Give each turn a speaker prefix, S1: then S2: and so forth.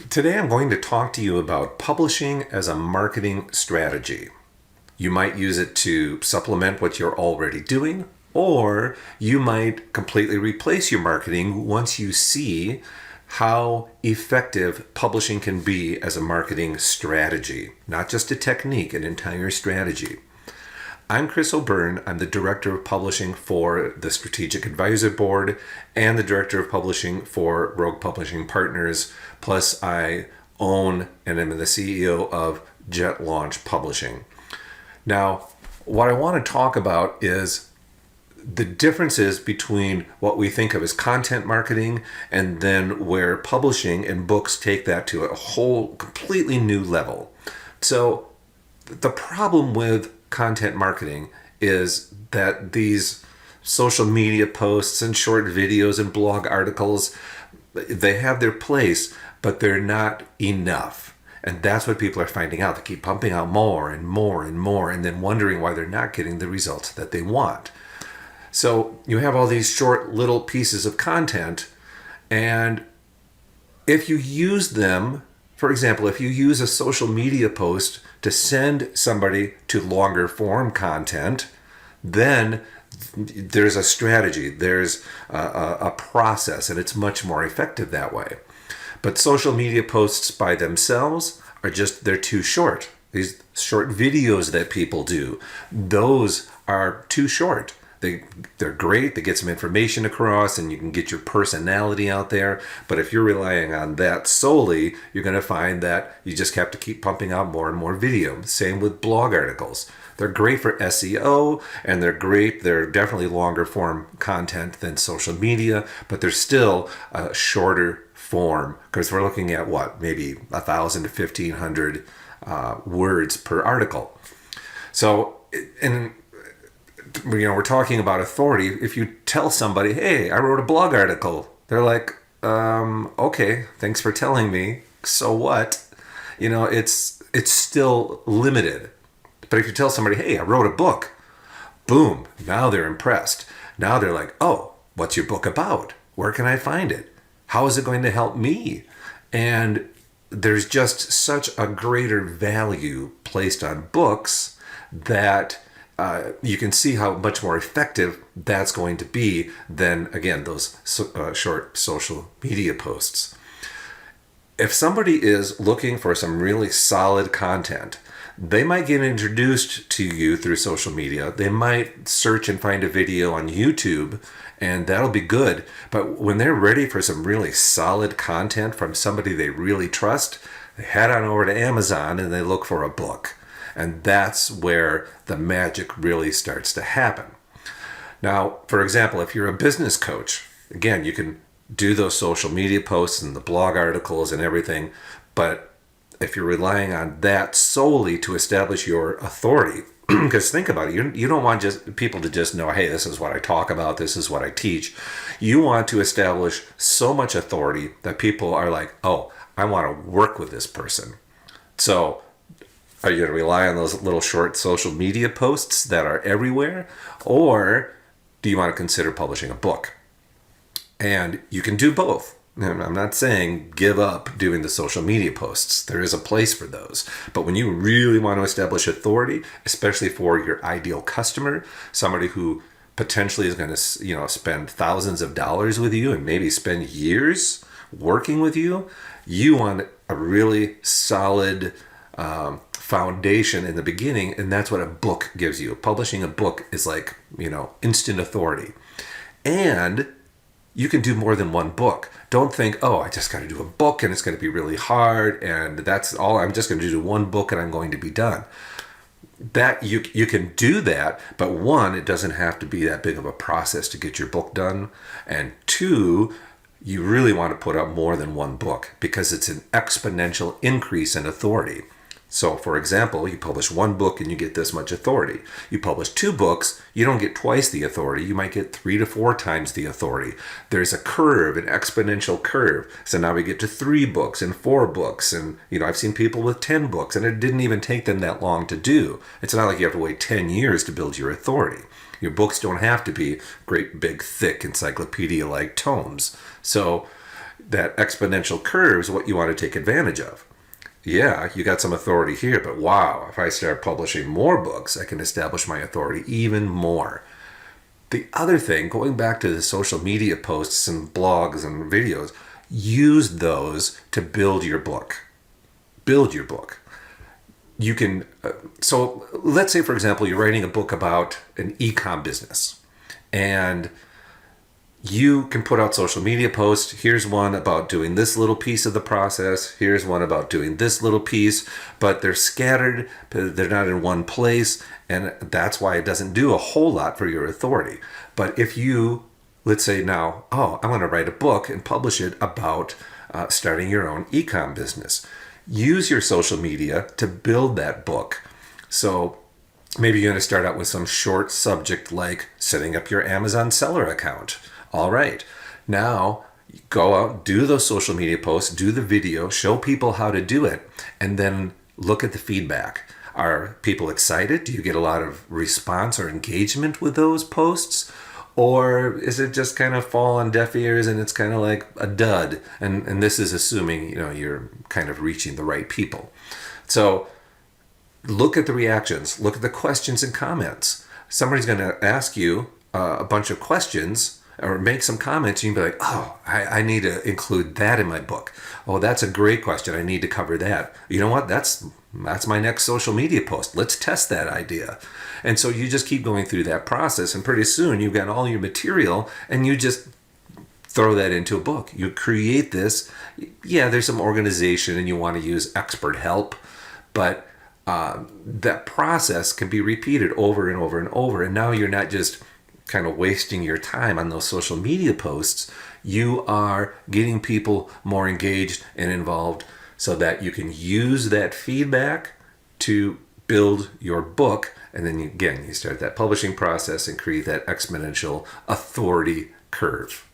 S1: Today I'm going to talk to you about publishing as a marketing strategy. You might use it to supplement what you're already doing, or you might completely replace your marketing once you see how effective publishing can be as a marketing strategy, not just a technique, an entire strategy. I'm Chris O'Byrne. I'm the Director of Publishing for the Strategic Advisor Board and the Director of Publishing for Rogue Publishing Partners. Plus, I own and am the CEO of JetLaunch Publishing. Now, what I want to talk about is the differences between what we think of as content marketing and then where publishing and books take that to a whole completely new level. So the problem with content marketing is that these social media posts and short videos and blog articles, they have their place, but they're not enough. And that's what people are finding out. They keep pumping out more and more and more, and then wondering why they're not getting the results that they want. So you have all these short little pieces of content, and if you use them, for example, if you use a social media post to send somebody to longer form content, then there's a strategy, there's a process, and it's much more effective that way. But social media posts by themselves they're too short. These short videos that people do, those are too short. They're great, they get some information across and you can get your personality out there, but if you're relying on that solely, you're going to find that you just have to keep pumping out more and more video. Same with blog articles. They're great for SEO and they're definitely longer form content than social media, but they're still a shorter form because we're looking at maybe 1,000 to 1,500 words per article. So, we're talking about authority. If you tell somebody, hey, I wrote a blog article, they're like, okay, thanks for telling me. So what? It's still limited. But if you tell somebody, hey, I wrote a book, boom, now they're impressed. Now they're like, oh, what's your book about? Where can I find it? How is it going to help me? And there's just such a greater value placed on books that you can see how much more effective that's going to be than, again, those short social media posts. If somebody is looking for some really solid content, they might get introduced to you through social media. They might search and find a video on YouTube, and that'll be good. But when they're ready for some really solid content from somebody they really trust, they head on over to Amazon and they look for a book. And that's where the magic really starts to happen. Now, for example, if you're a business coach, again, you can do those social media posts and the blog articles and everything, but if you're relying on that solely to establish your authority, because think about it, you don't want just people to just know, hey, this is what I talk about, this is what I teach. You want to establish so much authority that people are like, oh, I want to work with this person. So are you going to rely on those little short social media posts that are everywhere? Or do you want to consider publishing a book? And you can do both. And I'm not saying give up doing the social media posts. There is a place for those. But when you really want to establish authority, especially for your ideal customer, somebody who potentially is going to, spend thousands of dollars with you and maybe spend years working with you, you want a really solid foundation in the beginning, and that's what a book gives you. Publishing a book is like, instant authority. And you can do more than one book. Don't think, oh, I just got to do a book and it's going to be really hard and that's all. I'm just going to do one book and I'm going to be done. That you can do that, but one, it doesn't have to be that big of a process to get your book done. And two, you really want to put out more than one book because it's an exponential increase in authority. So, for example, you publish one book and you get this much authority. You publish two books, you don't get twice the authority. You might get 3 to 4 times the authority. There's a curve, an exponential curve. So now we get to 3 books and 4 books. And, I've seen people with 10 books and it didn't even take them that long to do. It's not like you have to wait 10 years to build your authority. Your books don't have to be great, big, thick, encyclopedia-like tomes. So that exponential curve is what you want to take advantage of. Yeah, you got some authority here, but wow, if I start publishing more books, I can establish my authority even more. The other thing, going back to the social media posts and blogs and videos, use those to build your book. Build your book. You can, so let's say, for example, you're writing a book about an e-com business, and you can put out social media posts. Here's one about doing this little piece of the process. Here's one about doing this little piece, but they're scattered. They're not in one place. And that's why it doesn't do a whole lot for your authority. But if you, let's say now, oh, I'm going to write a book and publish it about starting your own e-com business. Use your social media to build that book. So maybe you're going to start out with some short subject like setting up your Amazon seller account. All right, now go out, do those social media posts, do the video, show people how to do it, and then look at the feedback. Are people excited? Do you get a lot of response or engagement with those posts? Or is it just kind of fall on deaf ears and it's kind of like a dud? And this is assuming, you're kind of reaching the right people. So look at the reactions, look at the questions and comments. Somebody's going to ask you a bunch of questions or make some comments, and you can be like, oh, I need to include that in my book. Oh, that's a great question. I need to cover that. You know what? That's my next social media post. Let's test that idea. And so you just keep going through that process, and pretty soon you've got all your material, and you just throw that into a book. You create this. Yeah, there's some organization, and you want to use expert help, but that process can be repeated over and over and over. And now you're not just kind of wasting your time on those social media posts. You are getting people more engaged and involved so that you can use that feedback to build your book. And then you start that publishing process and create that exponential authority curve.